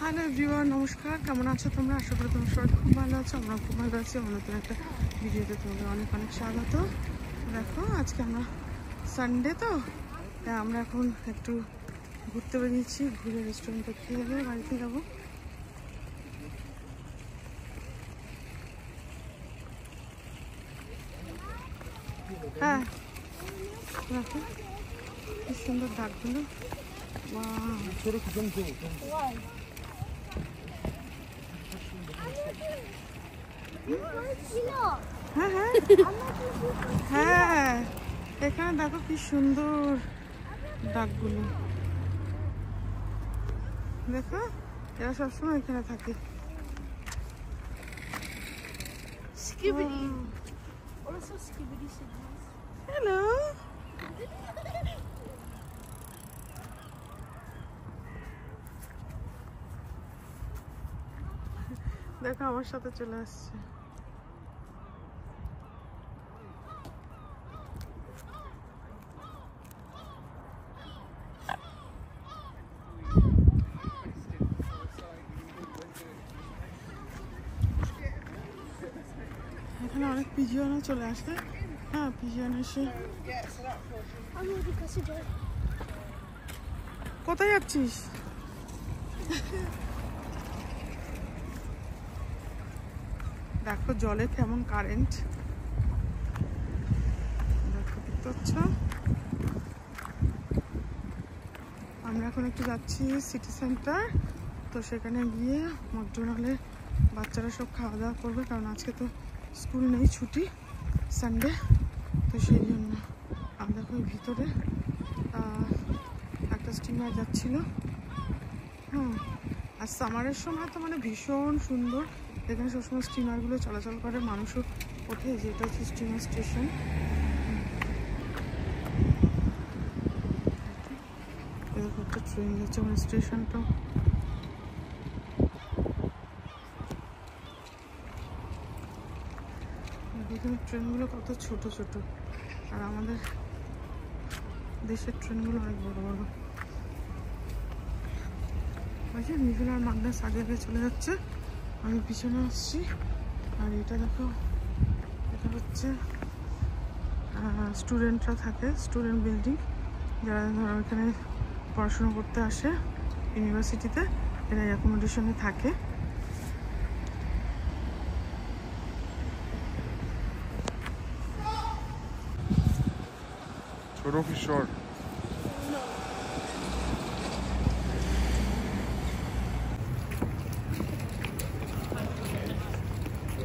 Hello everyone, নমস্কার। কেমন আছো তোমরা? আশা করি তোমরা সবাই খুব ভালো আছো। আমরা খুব ভালো আছি। আমার নতুন একটা ভিডিওতে তোমাদের অনেক অনেক স্বাগত। দেখো, আজকে আমরা সানডে তো, তাই আমরা এখন একটু ঘুরতে বেরিয়েছি। ঘুরে রেস্টুরেন্টে খেয়ে দিয়ে বাড়িতে যাবো। হ্যাঁ, দেখো কি সুন্দর ডাকগুলো। হ্যাঁ হ্যাঁ হ্যাঁ, এখানে দেখো কি সুন্দর ডাকগুলো। দেখো, এরা সবসময় এখানে থাকে। হ্যালো, দেখো আমার সাথে চলে আসছে। এখানে অনেক পিজিয়নও চলে আসে। হ্যাঁ, পিজিয়ন এসে। কোথায় যাচ্ছিস? দেখো জলে কেমন কারেন্ট, দেখো দেখতে পাচ্ছ। আমরা এখন একটু যাচ্ছি সিটি সেন্টার। তো সেখানে গিয়ে ম্যাকডোনাল্ডে বাচ্চারা সব খাওয়া দাওয়া করবে, কারণ আজকে তো স্কুল নেই, ছুটি, সানডে। তো সেই জন্য আমরা দেখো ভিতরে একটা স্টিমার যাচ্ছিল। আর সামারের সময় তো মানে ভীষণ সুন্দর। এখানে সবসময় স্টিমারগুলো চলাচল করে, মানুষও ওঠে। যেটা হচ্ছে স্টিমার স্টেশন। এরকম একটা ট্রেন যাচ্ছে মানে স্টেশনটা। এখানে ট্রেনগুলো কত ছোট ছোট, আর আমাদের দেশের ট্রেনগুলো অনেক বড় বড়। মিজুল আর মাগনাস আগে আগে চলে যাচ্ছে, আমি পিছনে আসছি। আর এটা দেখো, এটা হচ্ছে স্টুডেন্টরা থাকে, স্টুডেন্ট বিল্ডিং। যারা ধরো এখানে পড়াশোনা করতে আসে ইউনিভার্সিটিতে, এরা অ্যাকোমোডেশনে থাকে। छोड़ो कि शॉर्ट।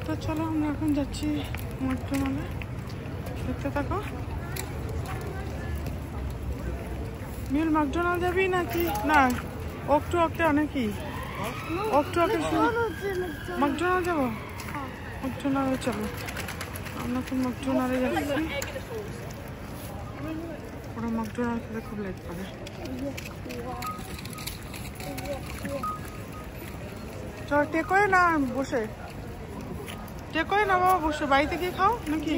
তো চলো, আমরা এখন যাচ্ছি ম্যাকডোনাল্ডে। দেখতে থাকো। মিল ম্যাকডোনাল্ড যাবি নাকি না? ওক টু অকটে অনেকই। ওক টু অকে ম্যাকডোনাল্ড যাবো। ম্যাকডোনাল্ডে চলো, আমরা তো ম্যাকডোনাল্ডে যাচ্ছি। ওরা ম্যাকডোনাল্ড খেতে খুব লেট করে। চল, টেকওয়ে না বসে, টেকওয়ে না বাবা, বসে বাড়িতে গিয়ে খাও নাকি?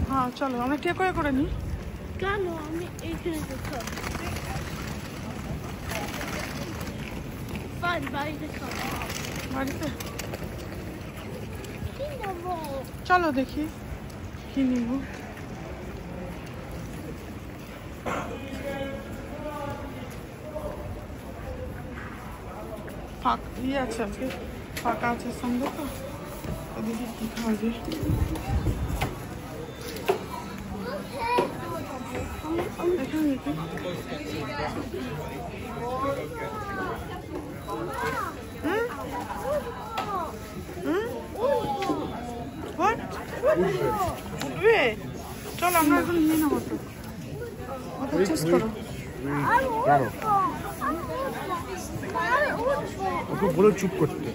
হ্যাঁ চলো, আমরা টেকওয়ে করে নিই। কেন আমি এইখানে খাবো? বাড়িতে খাবো। বাড়িতে কি নেবো? চলো দেখি কি নিব। ইয়ে আছে আজকে, ফাঁকা আছে সন্ধ্যে তো, ওদিকে কি খাওয়া যায়। এখানে দেখি। উঠবে? চলো আমরা এখন নিয়ে নেবো। তো ওটা চেস করো। ওকে বলো চুপ করতে।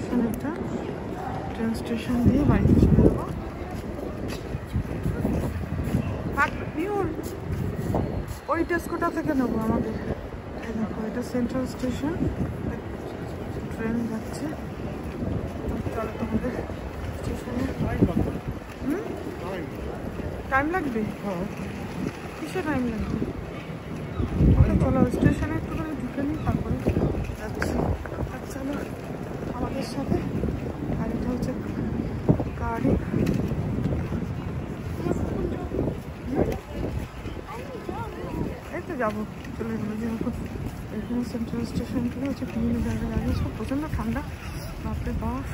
স্টেশন এটা, ট্রেন স্টেশন দিয়ে বাড়িতে চলে যাবো। ওই টেস্কোটা থেকে নেবো আমাদের। এই দেখো এটা সেন্ট্রাল স্টেশন, ট্রেন যাচ্ছে। চলো তোমাদের স্টেশনে। টাইম লাগবে? কিসে টাইম লাগবে? ওকে চলো স্টেশনে একটুখানি ঢুকে নিই, তারপরে যাচ্ছি। আর চলো আমাদের সাথে। আর এটা হচ্ছে গাড়ি। এই তো যাবো, চলে যাবো। যেহেতু এখানে সেন্ট্রাল স্টেশন থেকে হচ্ছে বিভিন্ন জায়গায় দাঁড়িয়েছে, প্রচণ্ড ঠান্ডা, বাপরে বাপ।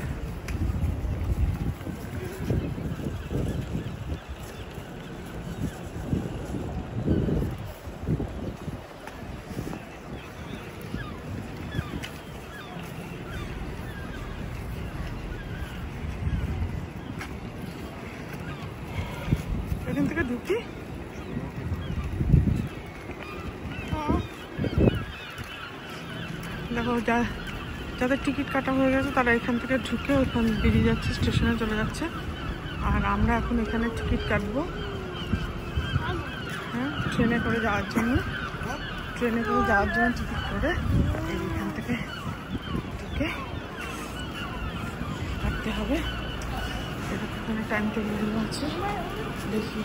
এখান থেকে ঢুকি। দেখো যাদের টিকিট কাটা হয়ে গেছে তারা এখান থেকে ঢুকে ওখান বেরিয়ে যাচ্ছে, স্টেশনে চলে যাচ্ছে। আর আমরা এখন এখানে টিকিট কাটবো, হ্যাঁ, ট্রেনে করে যাওয়ার জন্য। ট্রেনে করে যাওয়ার জন্য টিকিট করে এখান থেকে ঢুকে কাটতে হবে। এখানে টাইম টেবিল আছে, দেখি।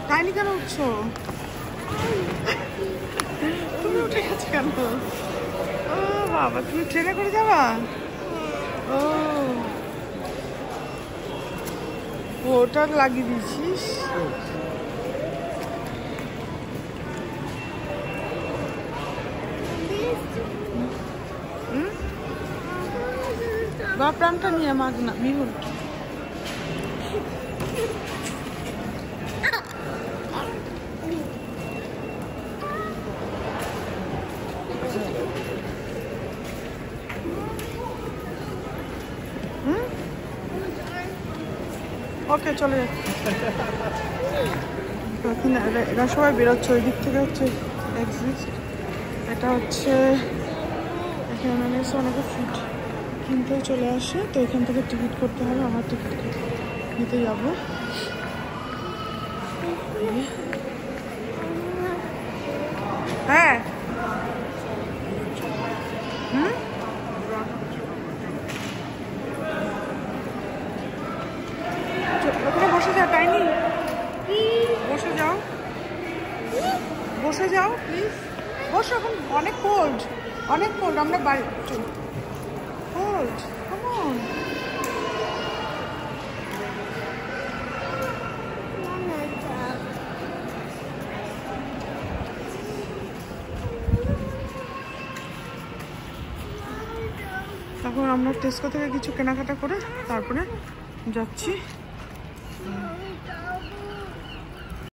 টাইনি কেন উঠছো? তুমি উঠে গেছো কেন? ও বাবা, তুমি ট্রেনে করে যাবা? ও ওটা লাগিয়ে দিয়েছিস? বা প্রাণটা নিয়ে মাগ না বিহুল। ওকে চলে যাচ্ছে। এরা সবাই বেরোচ্ছে, ওই দিক থেকে হচ্ছে এক্সিট। এটা হচ্ছে এখানে এসে অনেকে ফুড কিনতেও চলে আসে, তো এখান থেকে টিকিট করতে হবে। আমার টিকিট নিতে যাবো। হ্যাঁ ওখানে বসে যাও, টাইনি বসে যাও, বসে যাও প্লিজ, বসো। এখন অনেক কোল্ড, অনেক কোল্ড। আমরা বাড়ি কোল্ড, কেমন এখন আমরা টেস্কো থেকে কিছু কেনাকাটা করে তারপরে যাচ্ছি।